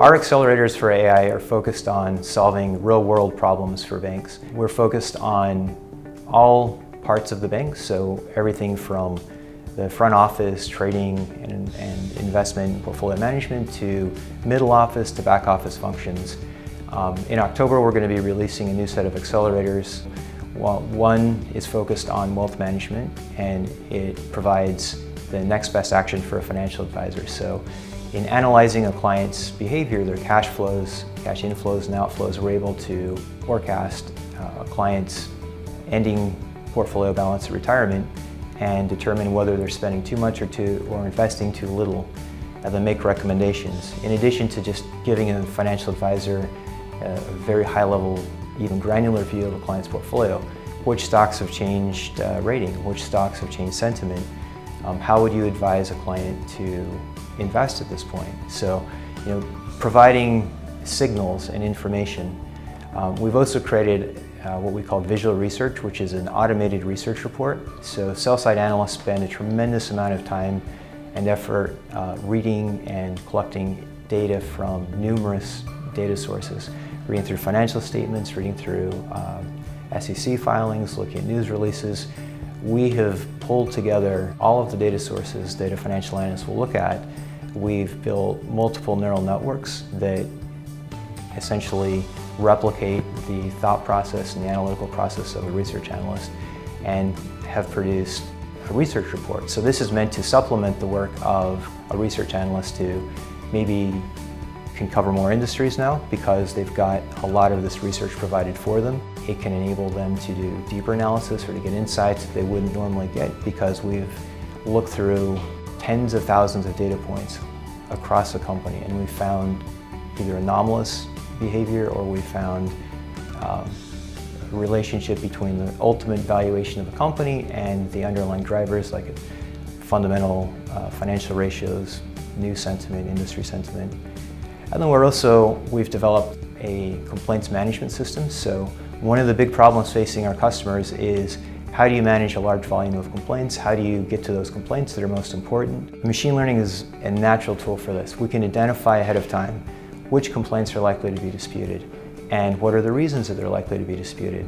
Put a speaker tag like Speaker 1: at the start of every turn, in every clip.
Speaker 1: Our accelerators for AI are focused on solving real-world problems for banks. We're focused on all parts of the bank, so everything from the front office, trading and investment portfolio management, to middle office to back office functions. In October, we're going to be releasing a new set of accelerators. One is focused on wealth management, and it provides the next best action for a financial advisor. So in analyzing a client's behavior, their cash flows, cash inflows and outflows, we're able to forecast a client's ending portfolio balance at retirement and determine whether they're spending too much or investing too little, and then make recommendations. In addition to just giving a financial advisor a very high level, even granular view of a client's portfolio, which stocks have changed rating, which stocks have changed sentiment, how would you advise a client to invest at this point? So, providing signals and information. We've also created what we call visual research, which is an automated research report. So sell-side analysts spend a tremendous amount of time and effort reading and collecting data from numerous data sources, reading through financial statements, reading through SEC filings, looking at news releases. We have pulled together all of the data sources that a financial analyst will look at. We've built multiple neural networks that essentially replicate the thought process and the analytical process of a research analyst, and have produced a research report. So this is meant to supplement the work of a research analyst who maybe can cover more industries now because they've got a lot of this research provided for them. It can enable them to do deeper analysis or to get insights that they wouldn't normally get because we've looked through tens of thousands of data points across the company, and we found either anomalous behavior or we found a relationship between the ultimate valuation of a company and the underlying drivers like fundamental financial ratios, news sentiment, industry sentiment. And then we've developed a complaints management system. So one of the big problems facing our customers is how do you manage a large volume of complaints? How do you get to those complaints that are most important? Machine learning is a natural tool for this. We can identify ahead of time which complaints are likely to be disputed and what are the reasons that they're likely to be disputed.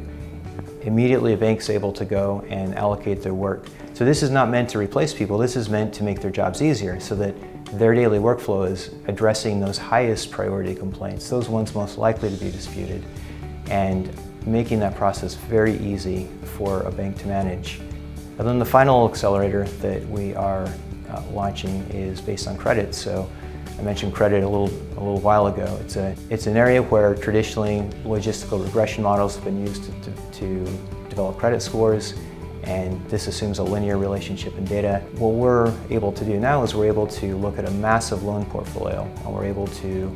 Speaker 1: Immediately a bank's able to go and allocate their work. So this is not meant to replace people, this is meant to make their jobs easier so that their daily workflow is addressing those highest priority complaints, those ones most likely to be disputed, and making that process very easy for a bank to manage. And then the final accelerator that we are launching is based on credit. So I mentioned credit a little while ago. It's an area where traditionally logistical regression models have been used to develop credit scores, and this assumes a linear relationship in data. What we're able to do now is we're able to look at a massive loan portfolio, and we're able to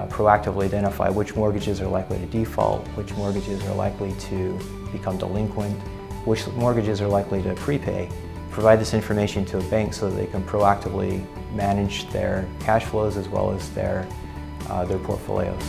Speaker 1: proactively identify which mortgages are likely to default, which mortgages are likely to become delinquent, which mortgages are likely to prepay. Provide this information to a bank so that they can proactively manage their cash flows as well as their portfolios.